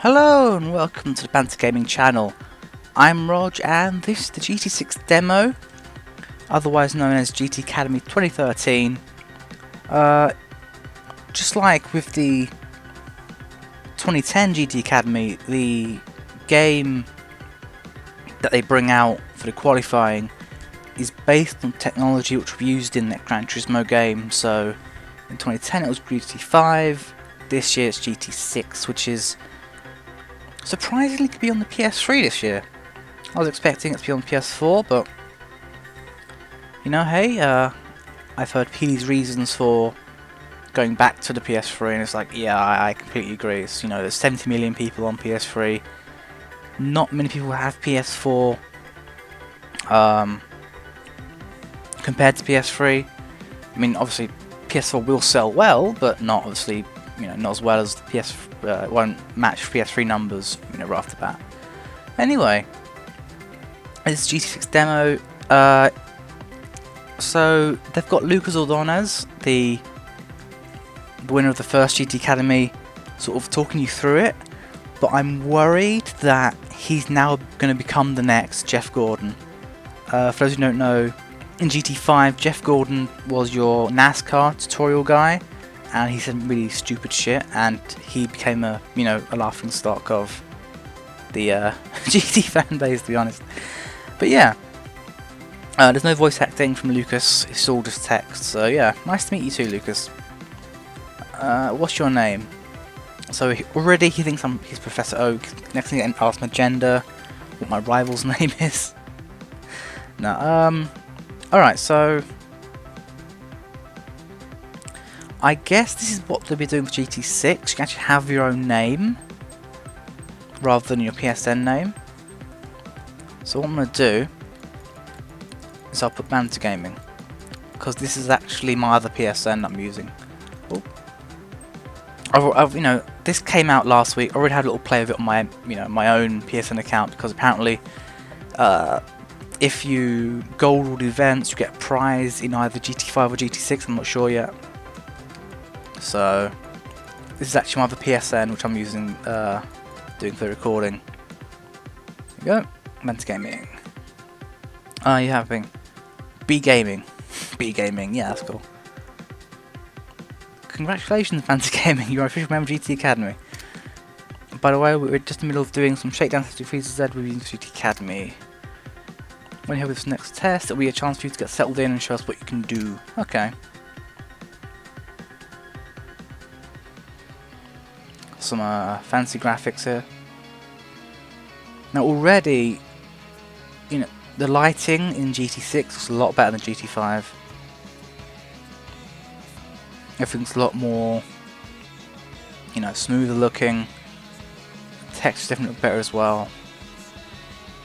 Hello and welcome to the Banter Gaming channel. I'm Rog and this is the GT6 demo, otherwise known as GT Academy 2013. Just like with the 2010 GT Academy, the game that they bring out for the qualifying is based on technology which was used in that Gran Turismo game. So in 2010 it was GT5, this year it's GT6, which is surprisingly could be on the PS3 this year. I was expecting it to be on PS4, but you know, hey, I've heard Peely's reasons for going back to the PS3, and it's like, yeah, I completely agree. It's, you know, there's 70 million people on PS3. Not many people have PS4 compared to PS3. I mean, obviously PS4 will sell well, but not obviously, you know, not as well as the PS. Won't match PS3 numbers, you know, right off the bat. Anyway, this GT6 demo. So they've got Lucas Ordonez, the winner of the first GT Academy, sort of talking you through it. But I'm worried that he's now going to become the next Jeff Gordon. For those who don't know, in GT5, Jeff Gordon was your NASCAR tutorial guy. And he said really stupid shit, and he became a laughing stock of the GT fan base, to be honest. But yeah, there's no voice acting from Lucas; it's all just text. So yeah, nice to meet you too, Lucas. What's your name? So already he thinks he's Professor Oak. Next thing, I ask my gender, what my rival's name is. No, all right, so. I guess this is what they'll be doing for GT6. You can actually have your own name rather than your PSN name. So what I'm going to do is I'll put Banter Gaming, because this is actually my other PSN that I'm using. You know, this came out last week. I already had a little play of it on my, my own PSN account, because apparently, if you gold all the events, you get a prize in either GT5 or GT6. I'm not sure yet. So this is actually my other PSN, which I'm using, doing for the recording. There you go, Banter Gaming. You're having B Gaming, yeah, that's cool. Congratulations, Banter Gaming, you're an official member of GT Academy. By the way, we're just in the middle of doing some Shakedown 63Z reviewing GT Academy. When you have this next test, it'll be a chance for you to get settled in and show us what you can do. Okay. Some fancy graphics here. Now already, you know, the lighting in GT6 looks a lot better than GT5. Everything's a lot more, you know, smoother looking. Texture's definitely look better as well.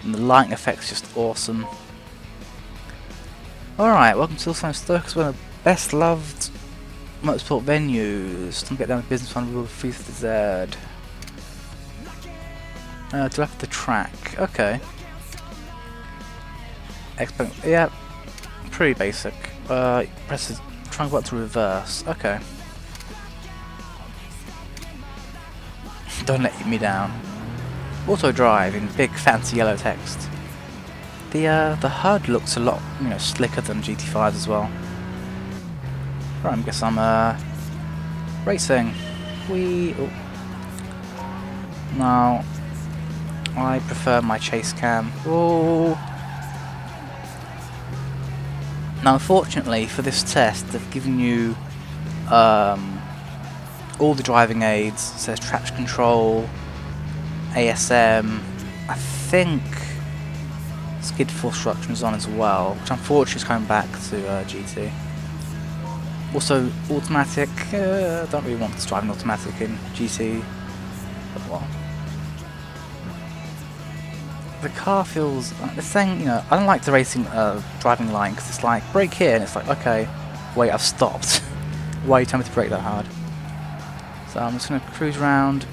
And the lighting effect's just awesome. Alright, welcome to Silverstone Stoke, one of the best loved motorsport venues. Don't get down with business fund with free to Z. To left of the track. Okay. Yeah, pretty basic. Press the triangle button to reverse. Okay. Don't let me down. Auto drive in big fancy yellow text. The HUD looks a lot, you know, slicker than GT5 as well. Right, I guess I'm racing. Now I prefer my chase cam. Oh. Now, unfortunately for this test, they've given you all the driving aids. It says traction control, ASM. I think skid force reduction is on as well, which unfortunately is coming back to GT. Also, automatic. Don't really want to drive an automatic in GT. But well, the car feels. It's saying, you know, I don't like the racing driving line, because it's like brake here, and it's like, okay, wait, I've stopped. Why are you telling me to brake that hard? So I'm just gonna cruise around.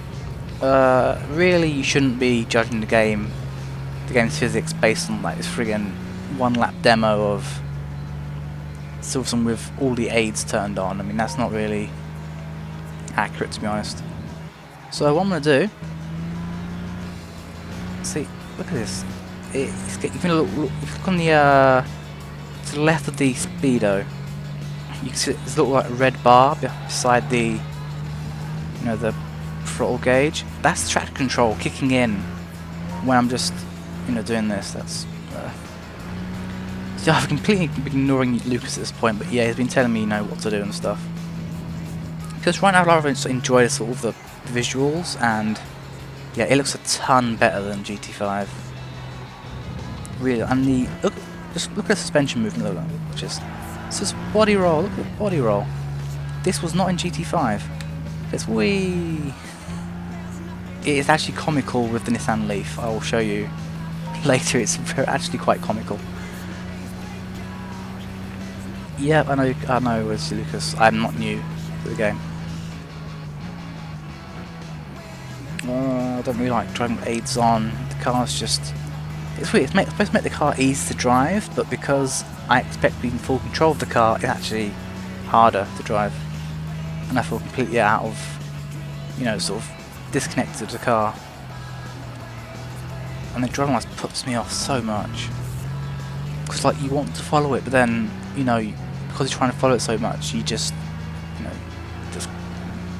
Really, you shouldn't be judging the game's physics based on like this friggin' one-lap demo of Silverstone with all the aids turned on. I mean, that's not really accurate, to be honest. So what I'm going to do Look at this. You can look, if you look on the to the left of the speedo, you can see there's a little like red bar beside the the throttle gauge. That's the traction control kicking in when I'm just doing this. That's so I've completely been ignoring Lucas at this point, but yeah, he's been telling me what to do and stuff. Because right now I'd rather enjoy the sort of the visuals, and yeah, it looks a ton better than GT5. Really, and just look at the suspension movement, look, it's just body roll. Look at the body roll. This was not in GT5. It's wee. It is actually comical with the Nissan Leaf. I will show you later. It's actually quite comical. Yeah, I know, it's Lucas. I'm not new to the game. I don't really like driving aids on. The car's just... It's weird. It's supposed to make the car easy to drive, but because I expect being in full control of the car, it's actually harder to drive. And I feel completely out of, sort of disconnected to the car. And the driving license puts me off so much. Because like you want to follow it, but then, because you're trying to follow it so much, you just, just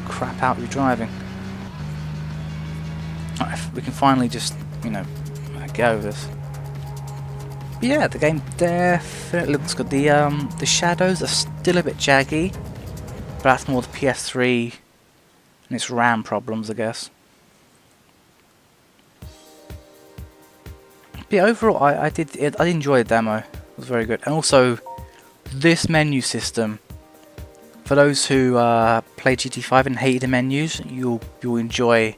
crap out your driving. Right, we can finally just, get over this. But yeah, the game definitely looks good. The shadows are still a bit jaggy, but that's more the PS3 and its RAM problems, I guess. But yeah, overall, I did enjoy the demo. It was very good, and also this menu system. For those who play GT5 and hated the menus, you'll enjoy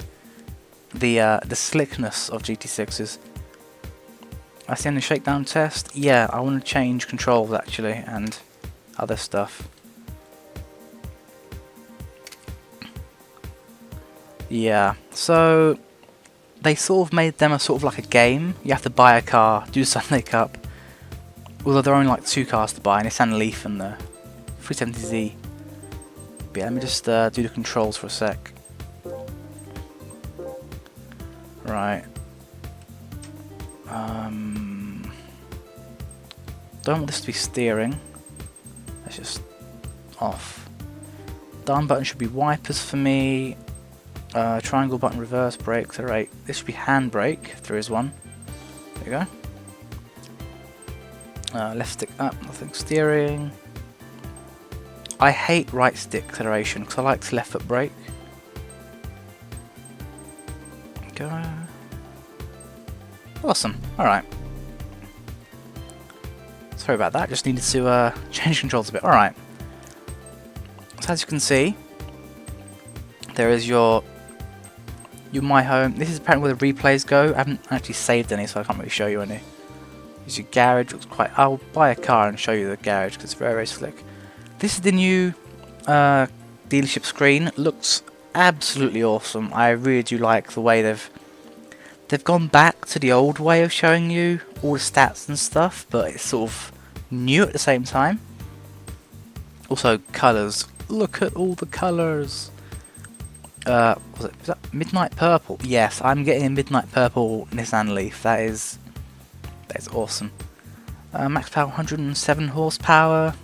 the slickness of GT6's. I see on the shakedown test. Yeah, I want to change controls actually and other stuff. Yeah, so they sort of made them sort of like a game. You have to buy a car, do the Sunday Cup. Although there are only like 2 cars to buy, Nissan Leaf and the 370Z. But yeah, let me just do the controls for a sec. Right. Don't want this to be steering. That's just off. Down button should be wipers for me. Triangle button, reverse brake, accelerate. This should be handbrake if there is one. There you go. Left stick up, nothing steering. I hate right stick acceleration because I like to left foot brake. Go. Awesome. Alright. Sorry about that, just needed to change controls a bit. Alright. So as you can see, there is your My Home. This is apparently where the replays go. I haven't actually saved any, so I can't really show you any. There's your garage. Looks quite... I'll buy a car and show you the garage because it's very, very slick. This is the new dealership screen. Looks absolutely awesome. I really do like the way they've gone back to the old way of showing you all the stats and stuff, but it's sort of new at the same time. Also, colours. Look at all the colours. Was that Midnight Purple? Yes, I'm getting a Midnight Purple Nissan Leaf. That is awesome. Max power 107 horsepower.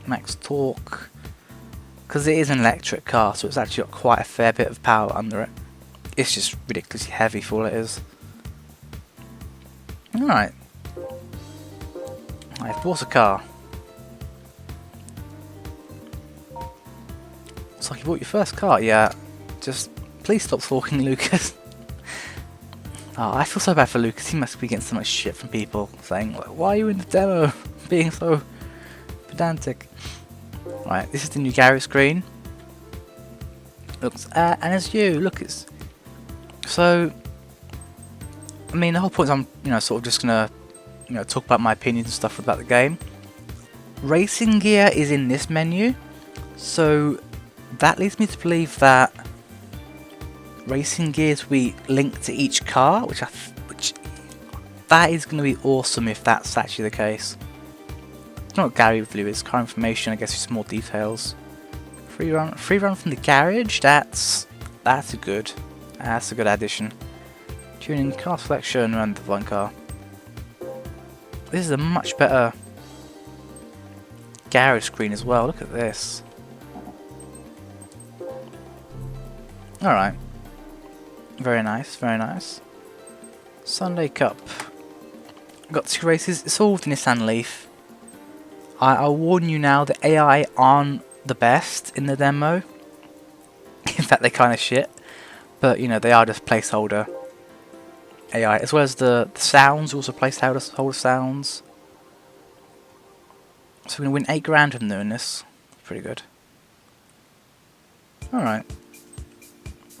Max torque. Because it is an electric car, so it's actually got quite a fair bit of power under it. It's just ridiculously heavy for all it is. Alright. I've bought a car. Looks like you bought your first car. Yeah. Just please stop talking, Lucas. Oh, I feel so bad for Lucas. He must be getting so much shit from people saying, like, why are you in the demo? Being so pedantic. Right, this is the new garage screen. Looks, and it's you. Look, it's... So, I mean, the whole point is I'm, sort of just gonna, talk about my opinions and stuff about the game. Racing gear is in this menu, so that leads me to believe that racing gears will be linked to each car, which that is going to be awesome if that's actually the case. It's not Gary with Lewis, car information, I guess just more details. Free run from the garage. That's a good addition. Tuning, car selection, and the one car. This is a much better garage screen as well. Look at this. Alright. Very nice, very nice. Sunday Cup. Got 2 races. It's all with Nissan Leaf. I'll warn you now, the AI aren't the best in the demo. In fact, they're kind of shit. But, you know, they are just placeholder AI. As well as the sounds, also placeholder sounds. So we're going to win 8 grand from doing this. Pretty good. Alright.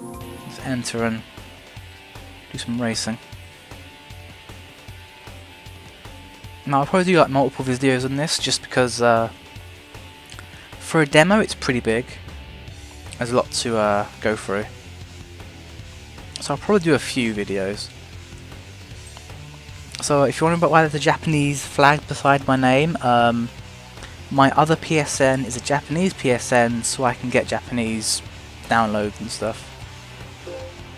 Let's enter and do some racing. Now I'll probably do like multiple videos on this just because for a demo it's pretty big. There's a lot to go through. So I'll probably do a few videos. So if you're wondering about why there's a Japanese flag beside my name, my other PSN is a Japanese PSN so I can get Japanese downloads and stuff.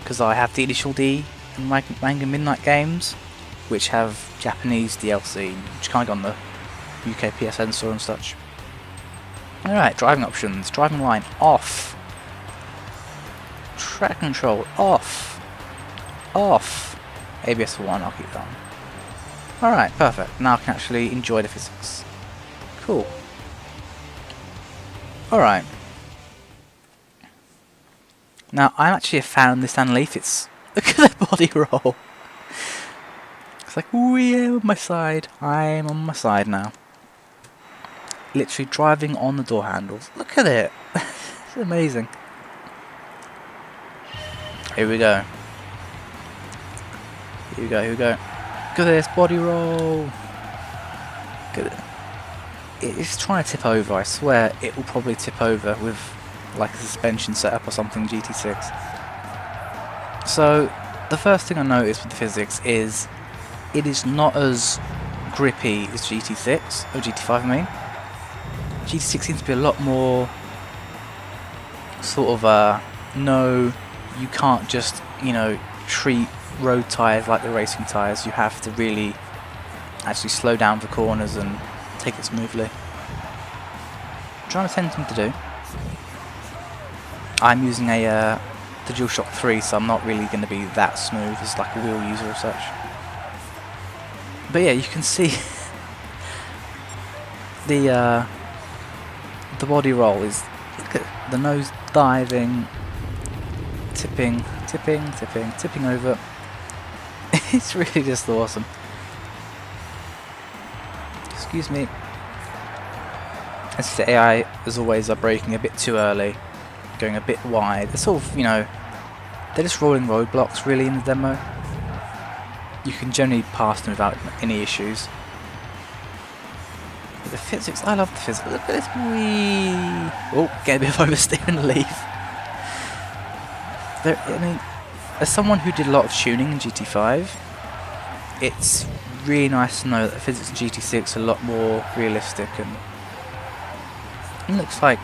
Because I have the Initial D and Manga Midnight games, which have Japanese DLC, which can't go on the UK PSN store and such. Alright, driving options. Driving line off. Track control off. Off. ABS1, I'll keep that on. Alright, perfect. Now I can actually enjoy the physics. Cool. Alright. Now, I'm actually a fan of this Nissan Leaf. It's... Look at the body roll. It's like, we are on my side. I'm on my side now. Literally driving on the door handles. Look at it. It's amazing. Here we go. Here we go, here we go. Look at this body roll. Look at it. It's trying to tip over. I swear it will probably tip over with like a suspension setup or something GT6. So the first thing I noticed with the physics is it is not as grippy as GT6 or GT5 I mean. GT6 seems to be a lot more sort of no, you can't just, you know, treat road tyres like the racing tyres. You have to really actually slow down for corners and take it smoothly. I'm trying to send him to do. I'm using the DualShock 3, so I'm not really going to be that smooth as like a wheel user or such. But yeah, you can see the body roll is, look at the nose diving, tipping over. It's really just awesome. Excuse me. As the AI, as always, are braking a bit too early, going a bit wide. They're sort of, you know, they're just rolling roadblocks really in the demo. You can generally pass them without any issues. But the physics, I love the physics. Look at this wee. Oh, get a bit of oversteer in the Leaf. I mean, as someone who did a lot of tuning in GT5, it's really nice to know that the physics in GT6 are a lot more realistic, and it looks like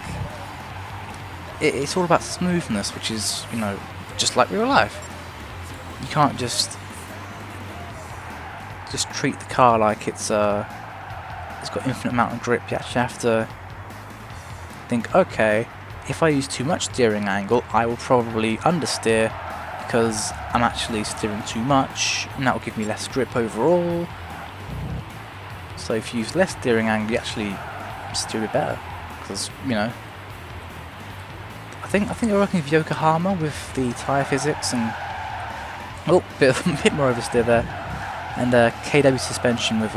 it's all about smoothness, which is, you know, just like real life. You can't just treat the car like it's got infinite amount of grip. You actually have to think, okay, if I use too much steering angle, I will probably understeer because I'm actually steering too much, and that will give me less grip overall. So if you use less steering angle, you actually steer it better, because, you know, I think they're working with Yokohama with the tyre physics, and oh, bit more oversteer there. And KW suspension with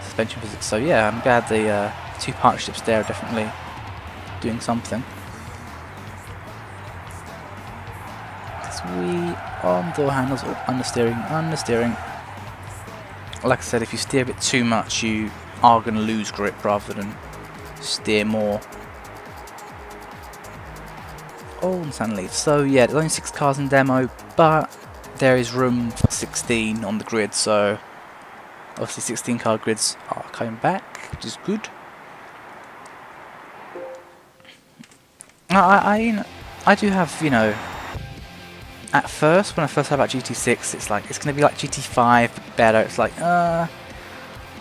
suspension physics. So yeah, I'm glad the two partnerships there are definitely doing something. This wee on door handles, oh, understeering. Like I said, if you steer a bit too much, you are going to lose grip rather than steer more. Oh, Nissan Leaf. So yeah, there's only 6 cars in demo, but there is room for 16 on the grid, so obviously 16 car grids are coming back, which is good. I do have, you know, at first, when I first heard about GT6, it's like, it's going to be like GT5, but better. It's like,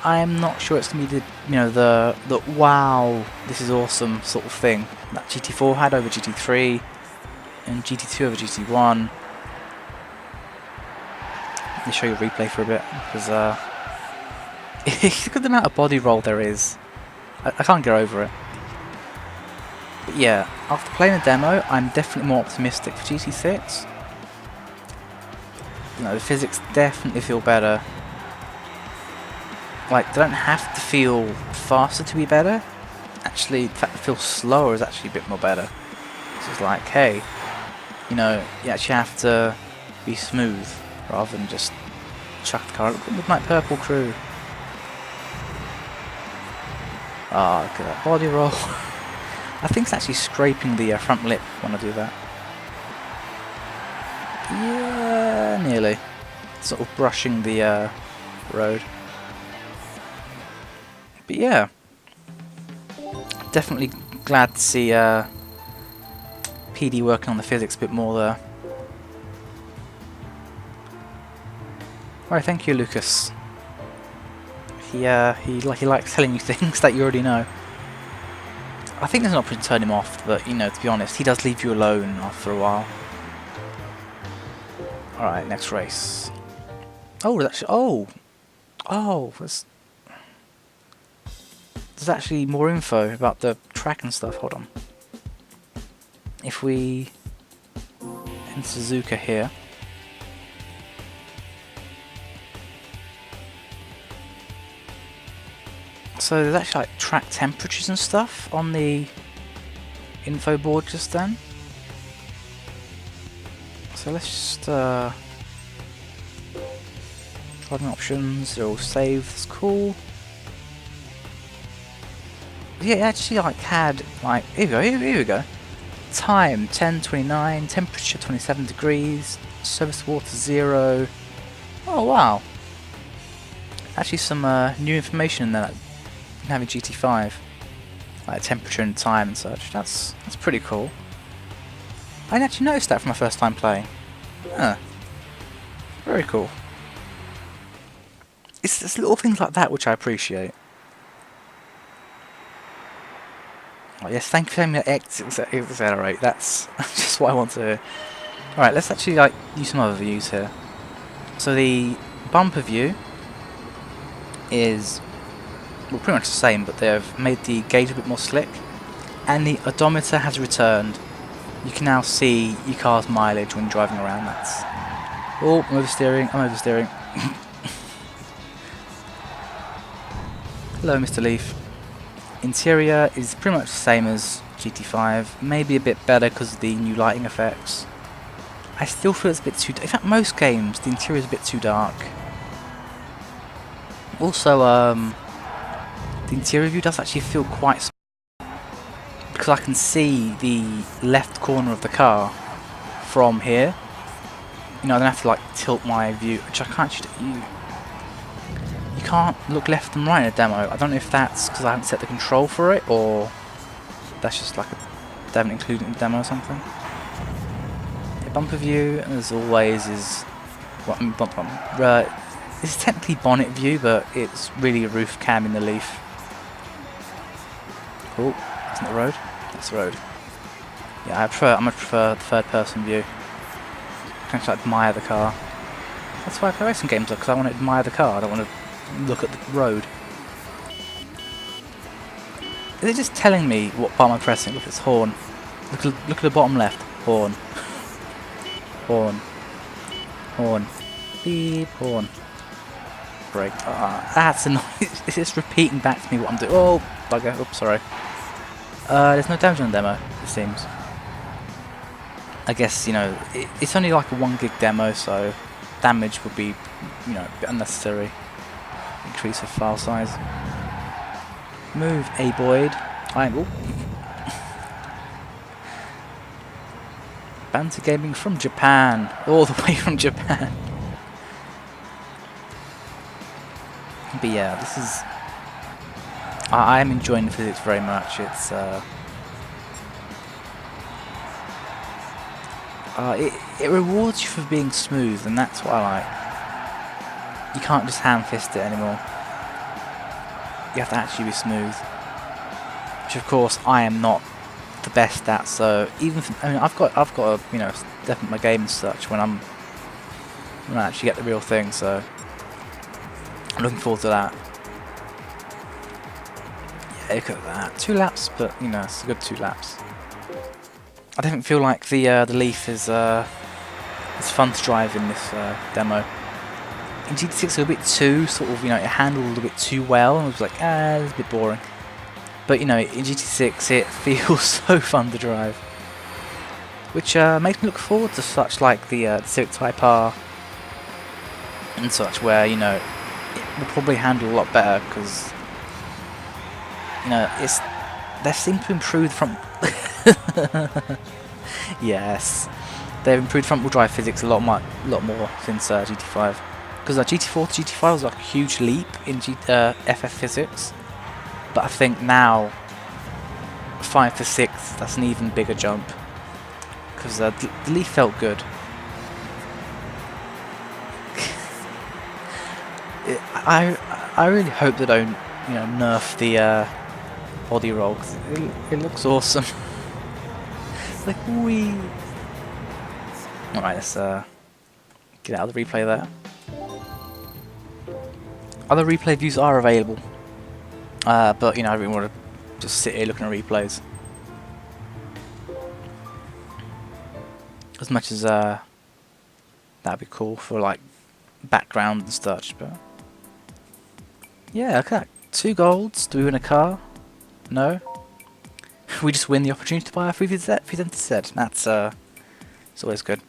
I'm not sure it's going to be the, you know, the wow, this is awesome sort of thing that GT4 had over GT3 and GT2 over GT1. Let me show you a replay for a bit, because look at the amount of body roll there is. I can't get over it. But yeah, after playing the demo, I'm definitely more optimistic for GT6. You know, the physics definitely feel better. Like, they don't have to feel faster to be better. Actually, the fact that it feels slower is actually a bit more better. So it's like, hey, you know, you actually have to be smooth rather than just chuck the car. Look at Midnight Purple crew. Ah, look at that body roll. I think it's actually scraping the front lip when I do that. Yeah, nearly. Sort of brushing the road. But yeah, definitely glad to see PD working on the physics a bit more there. Alright, thank you, Lucas. He likes telling you things that you already know. I think there's an option to turn him off, but you know, to be honest, he does leave you alone after a while. Alright, next race. Oh, there's actually, there's actually more info about the track and stuff. Hold on. If we enter Suzuka here. So there's actually like track temperatures and stuff on the info board just then. So let's just driving options, they're all saved, that's cool. Yeah, it actually like had like here we go. Time 10:29, temperature 27 degrees, surface water 0. Oh wow. Actually some new information in there that you can have in GT5. Like temperature and time and such. That's pretty cool. I didn't actually notice that for my first time playing. Huh. Very cool. It's little things like that which I appreciate. Oh yes, thank you for having me accelerate. That's just what I want to hear. Alright, let's actually like use some other views here. So the bumper view is, well, pretty much the same, but they've made the gauge a bit more slick, and the odometer has returned. You can now see your car's mileage when driving around. That's... Oh, I'm oversteering. Hello, Mr. Leaf. Interior is pretty much the same as GT5, maybe a bit better because of the new lighting effects. I still feel it's a bit too... In fact, most games, the interior is a bit too dark. Also, the interior view does actually feel quite small, because I can see the left corner of the car from here. You know, I don't have to like tilt my view, which I can't actually do. You can't look left and right in a demo. I don't know if that's because I haven't set the control for it, or that's just like they haven't included it in the demo or something. The bumper view, as always, is this is technically bonnet view, but it's really a roof cam in the Leaf. Oh, isn't it the road? That's the road. Yeah, I much prefer the third-person view. I can actually admire the car. That's why I play racing games, because I want to admire the car. I don't want to look at the road. Is it just telling me what button I'm pressing? Look, it's horn. Look at the bottom left. Horn. Horn. Horn. Beep. Horn. Brake. That's annoying. It's just repeating back to me what I'm doing. Oh, bugger. Oops, sorry. There's no damage on the demo, it seems. I guess, you know, it's only like a 1 gig demo, so damage would be, you know, a bit unnecessary. Increase of file size. Move, A Boyd. Banter Gaming from Japan. All the way from Japan. But yeah, this is... I am enjoying the physics very much. It's it rewards you for being smooth, and that's what I like. You can't just hand-fist it anymore. You have to actually be smooth, which of course I am not the best at. So even I mean, I've got a, you know, step up my game and such when I actually get the real thing. So I'm looking forward to that. Yeah, look at that, 2 laps, but you know, it's a good 2 laps. I don't feel like the Leaf is fun to drive in this demo. In GT6 it's a bit too sort of, you know, it handled a bit too well, and I was like, it's a bit boring. But you know, in GT6 it feels so fun to drive, which makes me look forward to such like the Civic Type R and such, where you know it will probably handle a lot better because you know they seem to improve the front. Yes, they've improved front wheel drive physics a lot more since GT5. Because GT4 to GT5 was like a huge leap in FF physics, but I think now 5 to 6, that's an even bigger jump. Because the Leaf felt good. I really hope they don't, you know, nerf the body roll, because it looks awesome. It's like, wee. Alright, let's get out of the replay there. Other replay views are available, but you know, I don't really want to just sit here looking at replays. As much as that'd be cool for like background and such, but yeah, look at that. 2 golds. Do we win a car? No. We just win the opportunity to buy a 370Z. That's it's always good.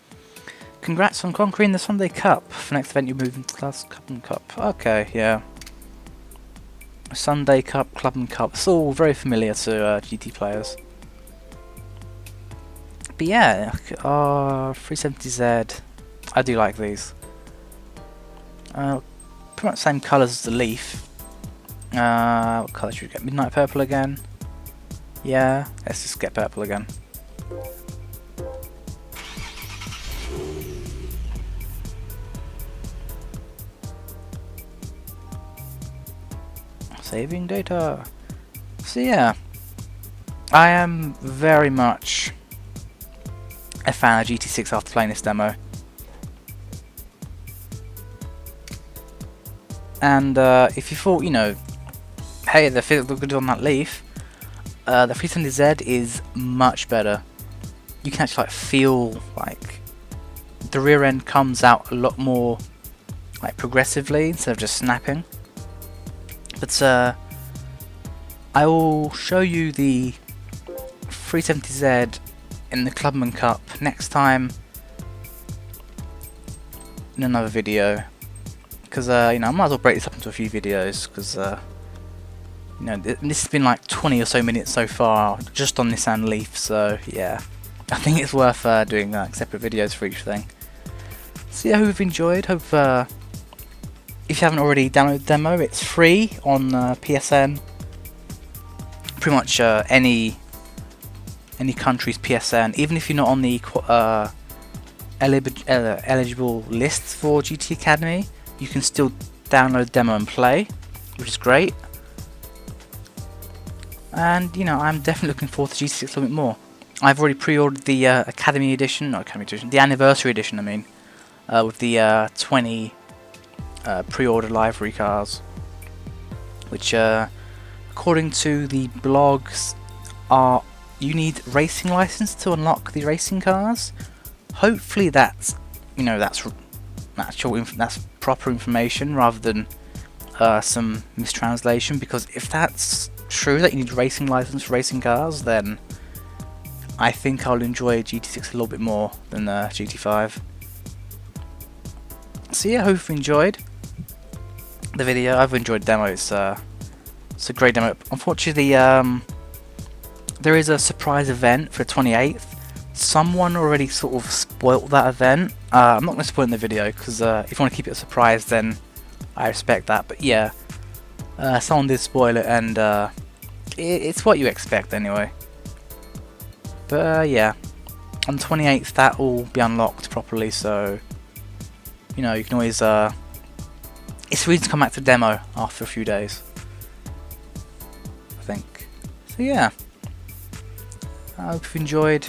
Congrats on conquering the Sunday Cup. For next event, you move into Class Cup and Cup. Okay, yeah. Sunday Cup, Club and Cup. It's all very familiar to GT players. But yeah, 370Z. I do like these. Pretty much same colours as the Leaf. What colour should we get? Midnight Purple again? Yeah, let's just get purple again. Saving data. So yeah, I am very much a fan of GT6 after playing this demo. And if you thought, you know, hey, the physics look good on that Leaf, the 370Z is much better. You can actually like feel like the rear end comes out a lot more like progressively instead of just snapping. But I will show you the 370Z in the Clubman Cup next time in another video, because you know, I might as well break this up into a few videos, because you know, this has been like 20 or so minutes so far just on Nissan Leaf, so yeah, I think it's worth doing separate videos for each thing. So yeah, I hope you've enjoyed. Hope if you haven't already downloaded the demo, it's free on PSN. Pretty much any country's PSN, even if you're not on the eligible lists for GT Academy, you can still download the demo and play, which is great. And you know, I'm definitely looking forward to GT6 a little bit more. I've already pre-ordered the Academy Edition, not Academy Edition, the Anniversary Edition, I mean, with the 20 pre-order livery cars, which according to the blogs are, you need racing license to unlock the racing cars. Hopefully that's, you know, that's proper information rather than some mistranslation, because if that's true that you need racing license for racing cars, then I think I'll enjoy GT6 a little bit more than GT5. So yeah, I hope you enjoyed the video. I've enjoyed the demo. It's a great demo. Unfortunately, there is a surprise event for the 28th. Someone already sort of spoilt that event. I'm not going to spoil it in the video, because if you want to keep it a surprise, then I respect that. But yeah, someone did spoil it, and it's what you expect anyway. But yeah, On the 28th, that will be unlocked properly, so you know, you can always it's free to come back to demo after a few days, I think. So yeah, I hope you've enjoyed.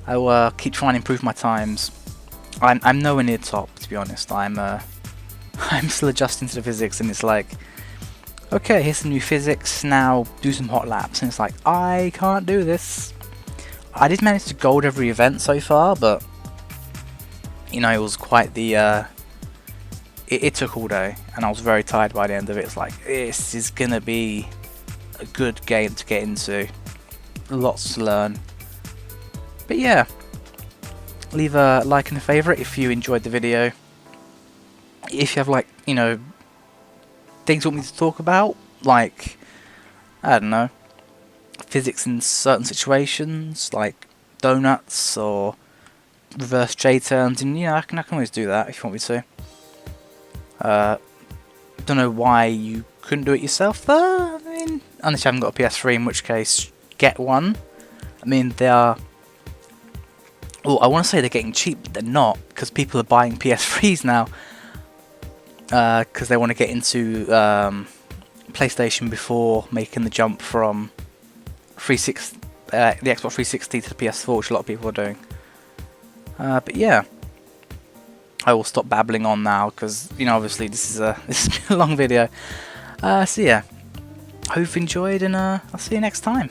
I will keep trying to improve my times. I'm nowhere near top, to be honest. I'm still adjusting to the physics, and it's like, okay, here's some new physics, now do some hot laps, and it's like, I can't do this. I did manage to gold every event so far, but you know, it was quite the it took all day, and I was very tired by the end of it. It's like, this is gonna be a good game to get into, lots to learn. But yeah, leave a like and a favourite if you enjoyed the video. If you have, like, you know, things you want me to talk about, like, I don't know, physics in certain situations, like donuts or reverse J-turns, and yeah, I can always do that if you want me to. Don't know why you couldn't do it yourself though. I mean, unless you haven't got a PS3, in which case get one. I mean, they are. Well, I want to say they're getting cheap, but they're not, because people are buying PS3s now because they want to get into PlayStation before making the jump from the Xbox 360 to the PS4, which a lot of people are doing. But yeah, I will stop babbling on now because, you know, obviously this is a long video. So yeah, hope you've enjoyed, and I'll see you next time.